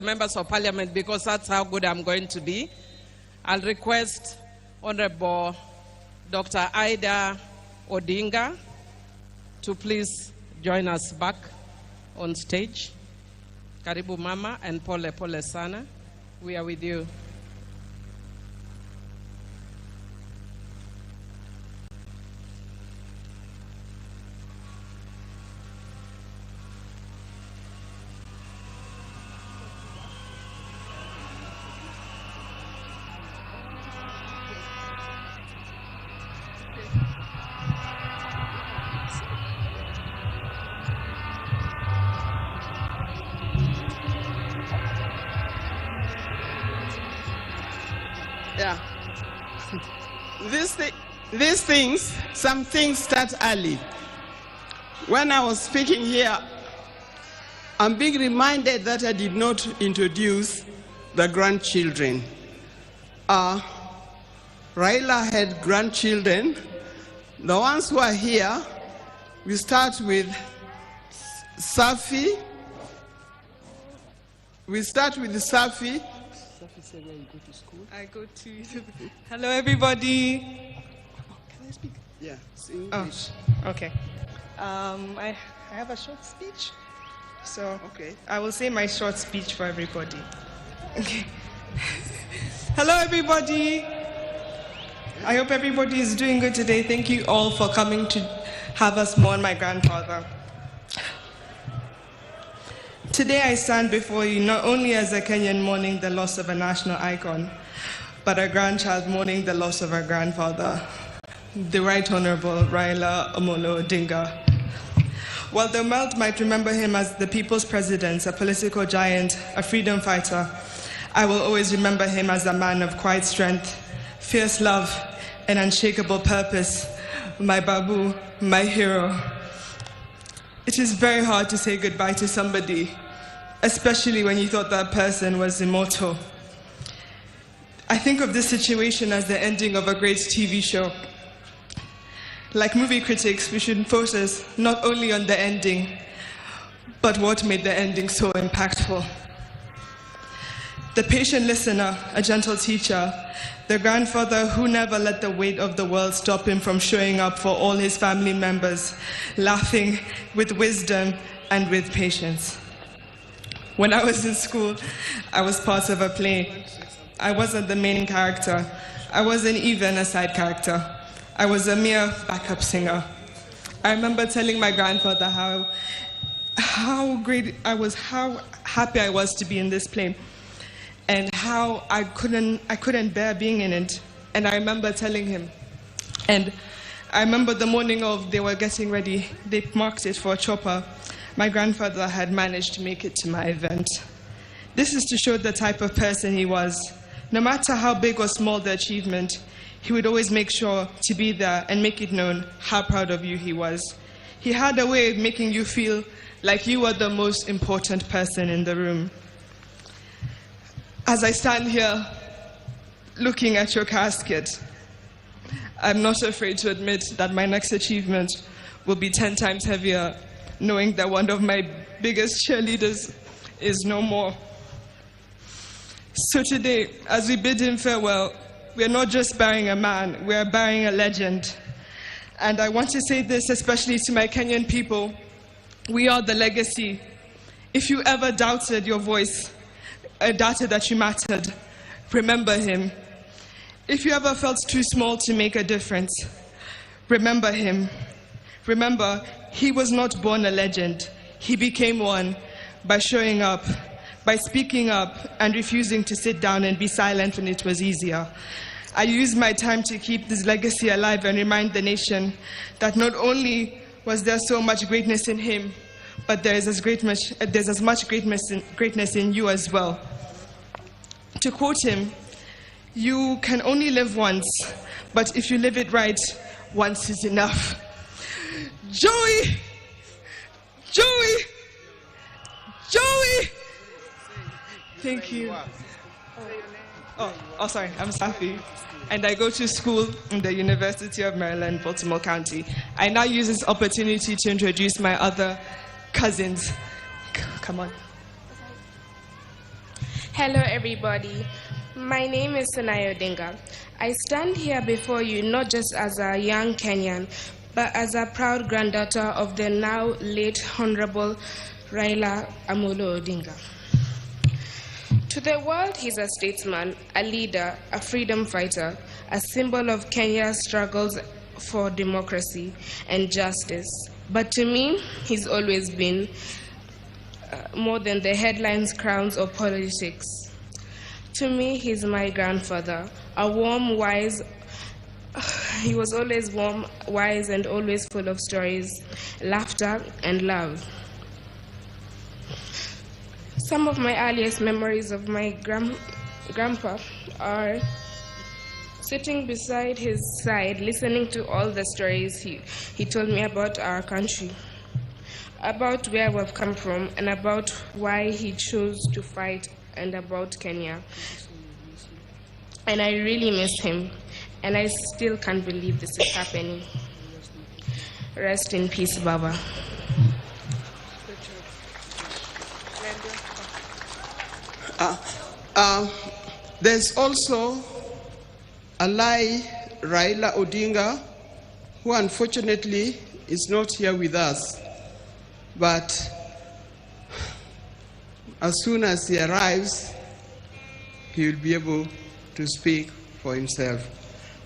members of parliament, because that's how good I'm going to be. I'll request Honorable Dr. Raila Odinga to please join us back on stage. Karibu Mama, and pole sana. We are with you. Yeah. These things, some things start early. When I was speaking here, I'm being reminded that I did not introduce the grandchildren. Raila had grandchildren. The ones who are here, we start with Safi. Safi said where you go to school. I go to... Hello, everybody. Can I speak? Yeah, it's English. Oh, okay. I have a short speech. So okay. I will say my short speech for everybody. Okay. Hello, everybody. I hope everybody is doing good today. Thank you all for coming to have us mourn my grandfather. Today I stand before you not only as a Kenyan mourning the loss of a national icon, but a grandchild mourning the loss of our grandfather, the Right Honorable Raila Odinga. While the world might remember him as the people's president, a political giant, a freedom fighter, I will always remember him as a man of quiet strength, fierce love, and unshakable purpose, my babu, my hero. It is very hard to say goodbye to somebody, especially when you thought that person was immortal. I think of this situation as the ending of a great TV show. Like movie critics, we should focus not only on the ending, but what made the ending so impactful. The patient listener, a gentle teacher, the grandfather who never let the weight of the world stop him from showing up for all his family members, laughing with wisdom and with patience. When I was in school, I was part of a play. I wasn't the main character. I wasn't even a side character. I was a mere backup singer. I remember telling my grandfather how great I was, how happy I was to be in this play, and how I couldn't bear being in it. And I remember telling him. And I remember the morning of they were getting ready, they marked it for a chopper. My grandfather had managed to make it to my event. This is to show the type of person he was. No matter how big or small the achievement, he would always make sure to be there and make it known how proud of you he was. He had a way of making you feel like you were the most important person in the room. As I stand here looking at your casket, I'm not afraid to admit that my next achievement will be 10 times heavier, knowing that one of my biggest cheerleaders is no more. So today, as we bid him farewell, we're not just burying a man, we're burying a legend. And I want to say this especially to my Kenyan people. We are the legacy. If you ever doubted your voice, doubted that you mattered, remember him. If you ever felt too small to make a difference, remember him. Remember, he was not born a legend. He became one by showing up, by speaking up and refusing to sit down and be silent when it was easier. I used my time to keep this legacy alive and remind the nation that not only was there so much greatness in him, but there's as much greatness in you as well. To quote him, you can only live once, but if you live it right, once is enough. Joey! Joey! Joey! Thank you. Oh, sorry, I'm Safi. And I go to school in the University of Maryland, Baltimore County. I now use this opportunity to introduce my other cousins. Come on. Hello, everybody. My name is Raila Odinga. I stand here before you not just as a young Kenyan, but as a proud granddaughter of the now late Honorable Raila Odinga. To the world, he's a statesman, a leader, a freedom fighter, a symbol of Kenya's struggles for democracy and justice. But to me, he's always been more than the headlines, crowns, or politics. To me, he's my grandfather, a warm, wise. He was always warm, wise, and always full of stories, laughter, and love. Some of my earliest memories of my grandpa are sitting beside his side, listening to all the stories he told me about our country, about where we've come from, and about why he chose to fight, and about Kenya. And I really miss him, and I still can't believe this is happening. Rest in peace, Baba. There's also Raila Odinga, who unfortunately is not here with us. But as soon as he arrives, he will be able to speak for himself.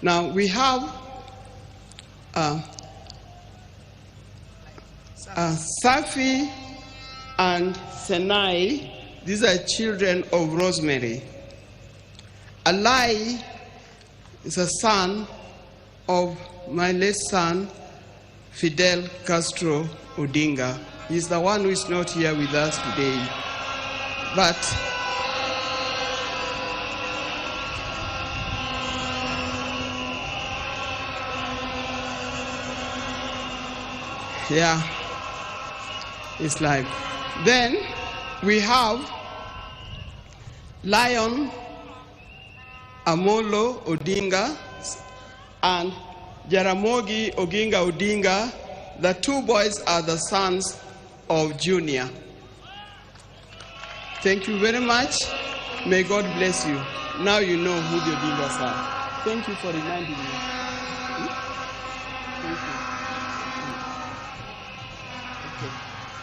Now we have Safi and Senai. These are children of Rosemary. Alai is a son of my late son, Fidel Castro Odinga. He's the one who is not here with us today. But yeah, it's like. Then we have Lion Amolo Odinga and Jaramogi Oginga Odinga. The two boys are the sons of Junior. Thank you very much. May God bless you. Now you know who the Odingas are. Thank you for reminding me. Thank you. Okay.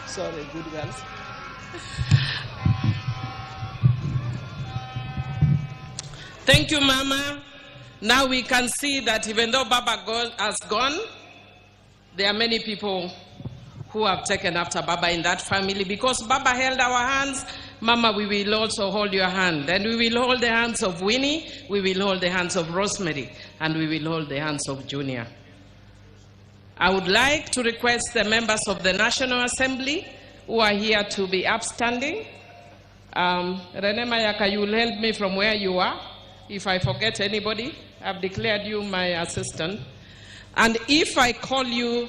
Sorry, good girls. Thank you, Mama. Now we can see that even though Baba has gone, there are many people who have taken after Baba in that family. Because Baba held our hands, Mama, we will also hold your hand. And we will hold the hands of Winnie, we will hold the hands of Rosemary, and we will hold the hands of Junior. I would like to request the members of the National Assembly who are here to be upstanding. Rene Mayaka, you will help me from where you are. If I forget anybody, I've declared you my assistant. And if I call you